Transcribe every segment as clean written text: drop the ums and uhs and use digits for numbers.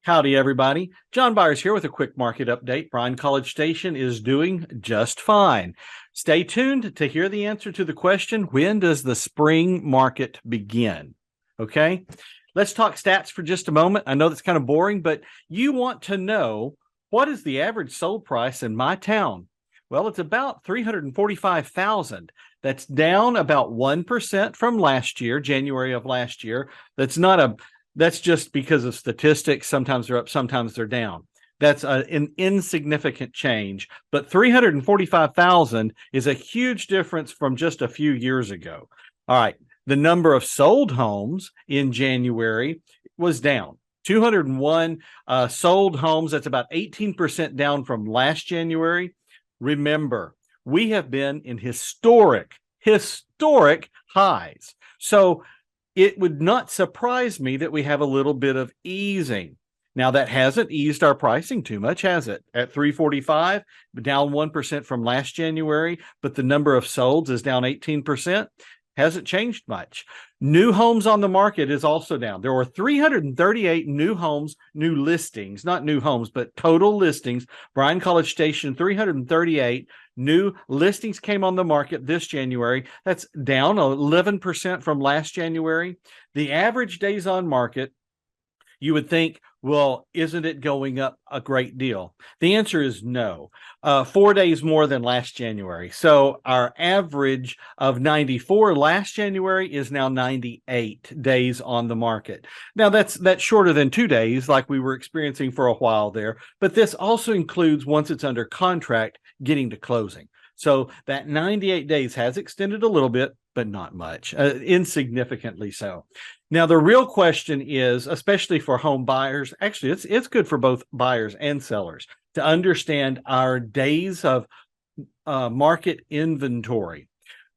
Howdy, everybody. John Byers here with a quick market update. Bryan College Station is doing just fine. Stay tuned to hear the answer to the question, when does the spring market begin? Okay, let's talk stats for just a moment. I know that's kind of boring, but you want to know, what is the average sold price in my town? Well, it's about $345,000. That's down about 1% from last year, January of last year. That's just because of statistics. Sometimes they're up, sometimes they're down. That's an insignificant change, but 345,000 is a huge difference from just a few years ago. All right, the number of sold homes in January was down. 201 sold homes. That's about 18% down from last January. Remember, we have been in historic highs. So it would not surprise me that we have a little bit of easing. Now, that hasn't eased our pricing too much, has it? At 345, down 1% from last January, but the number of solds is down 18%. Hasn't changed much. New homes on the market is also down. There were 338 new homes, new listings, not new homes, but total listings. Bryan College Station, 338 new listings came on the market this January. That's down 11% from last January. The average days on market, you would think, well, isn't it going up a great deal? The answer is no. 4 days more than last January. So our average of 94 last January is now 98 days on the market. Now that's shorter than 2 days like we were experiencing for a while there, but this also includes, once it's under contract, getting to closing. So that 98 days has extended a little bit, but not much, insignificantly so. Now, the real question is, especially for home buyers, actually, it's good for both buyers and sellers to understand our days of market inventory.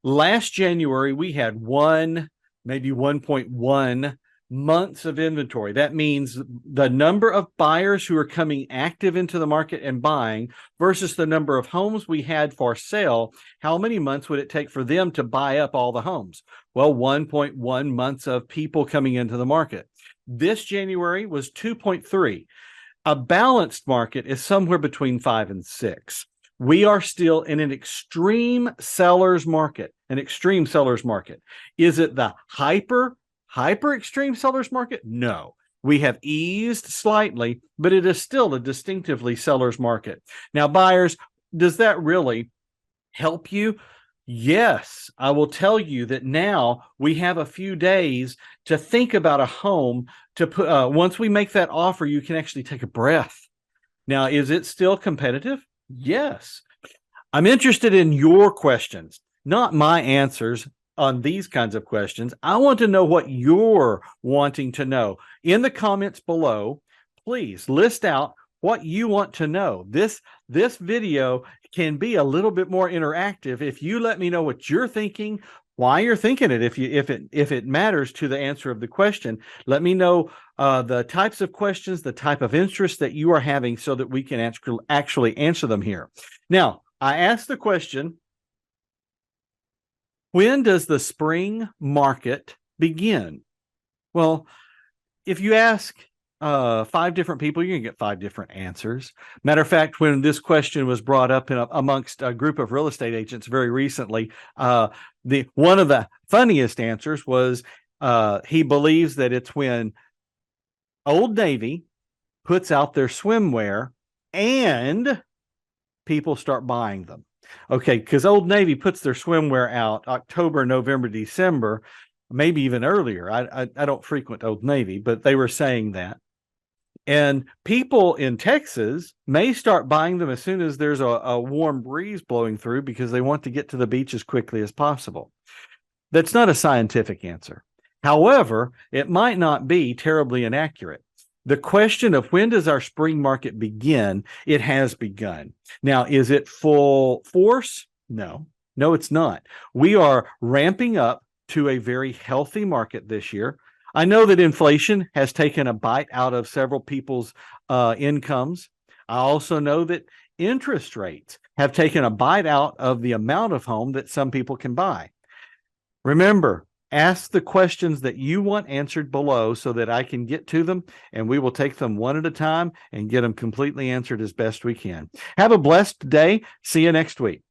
Last January, we had maybe 1.1 months of inventory. That means the number of buyers who are coming active into the market and buying versus the number of homes we had for sale. How many months would it take for them to buy up all the homes? Well, 1.1 months of people coming into the market. This January was 2.3. A balanced market is somewhere between 5 and 6. We are still in an extreme seller's market, Is it the hyper extreme seller's market? No. We have eased slightly, but it is still a distinctively seller's market. Now, buyers, does that really help you? Yes, I will tell you that now we have a few days to think about a home to put. Once we make that offer, you can actually take a breath. Now, is it still competitive? Yes. I'm interested in your questions, not my answers on these kinds of questions. I want to know what you're wanting to know. In the comments below, please list out what you want to know. This video can be a little bit more interactive if you let me know what you're thinking, why you're thinking it. If it matters to the answer of the question, let me know the types of questions, the type of interest that you are having, so that we can actually answer them here. Now, I asked the question, when does the spring market begin? Well, if you ask 5 different people, you're going to get 5 different answers. Matter of fact, when this question was brought up amongst a group of real estate agents very recently, one of the funniest answers was he believes that it's when Old Navy puts out their swimwear and people start buying them. Okay, because Old Navy puts their swimwear out October, November, December, maybe even earlier. I don't frequent Old Navy, but they were saying that. And people in Texas may start buying them as soon as there's a warm breeze blowing through, because they want to get to the beach as quickly as possible. That's not a scientific answer. However, it might not be terribly inaccurate. The question of when does our spring market begin? It has begun. Now, is it full force? No, it's not. We are ramping up to a very healthy market this year. I know that inflation has taken a bite out of several people's incomes. I also know that interest rates have taken a bite out of the amount of home that some people can buy. Remember, Ask the questions that you want answered below so that I can get to them, and we will take them one at a time and get them completely answered as best we can. Have a blessed day. See you next week.